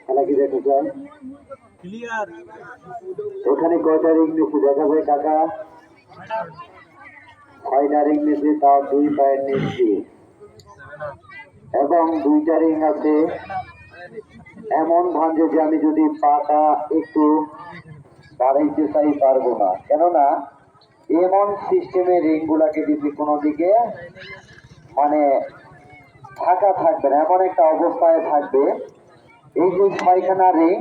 খেলা কি দেখতে চান? ওখানে কয়টা রিং নিচে দেখা যায় কাকা? 6টা রিং নিচে, তাও 2 পায়ের নিচ দিয়ে, এবং 2টা রিং আছে এমন ভাঁজে যে আমি যদি পাটা একটু বাড়াইতে চাই পারবো না, কেননা এমন সিস্টেমে রিং গুলাকে যদি কোনো দিকে মানে ফাঁকা থাকবে না, এমন একটা অবস্থায় থাকবে। এই যে 6খানা রিং,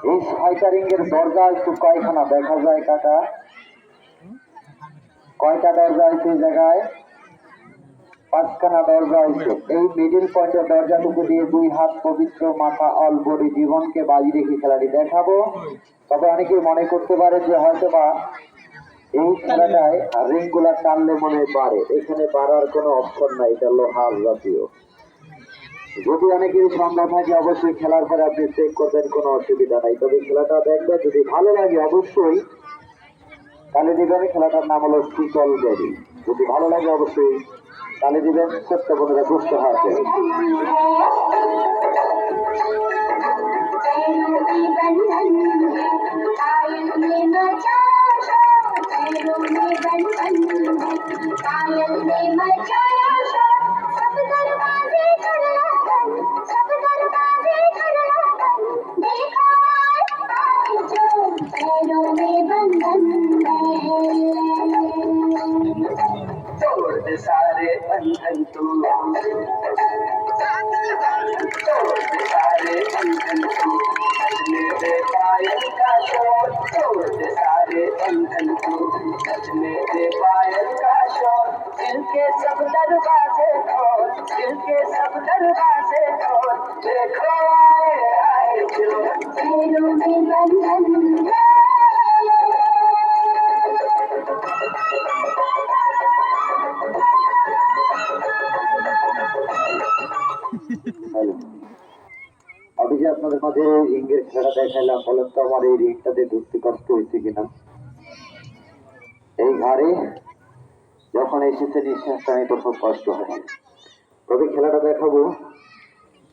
এই 6টা রিং এর দরজা একটু কয়খানা দেখা যায় কাকা? কয়টা দরজা আছে এই জায়গায়? 5খানা দরজা আছে। এই মিডিল পয়েন্টের দরজাটুকু দিয়ে 2 হাত পবিত্র মাথা অল বডি জীবনকে বাজি রেখে খেলাটি দেখাবো। তবে অনেকেই মনে করতে পারে যে হয়তোবা এই খেলাটায় রিং গুলা টানলে মনে পারে, এখানে পারার কোনো অপশন নাই, এটা লোহার জাতীয়। যদি অনেকেরই সন্দেহ থাকে অবশ্যই খেলার পরে আপনি চেক করবেন, কোনো অসুবিধা নাই। তবে খেলাটা দেখবে, যদি ভালো লাগে অবশ্যই তালে দিবেন। খেলাটার নাম হলো শীতল বেরি। যদি ভালো লাগে অবশ্যই তালে দিবেন। ছোট্ট বোনেরা বুঝতে হবে। सारे बंधन तू सारे बंधन तू सजने दे पायल का शोर, तोड़ दे सारे बंधन तू सजने दे पायल का शोर। दिल के सब दरवाजे खोल, दिल के सब दरवाजे खोल, देखो आए आए जो पैरों में बंधन। আমি যে আপনাদের মাঝে রিংয়ের খেলাটা দেখাইলাম, বলেন তো আমার এই রিংটাতে ঢুকতে কষ্ট হয়েছে কিনা? এই ঘাড়ে যখন এসেছে নিঃশ্বাসটা নিতে খুব কষ্ট হয়। তবে খেলাটা দেখাবো।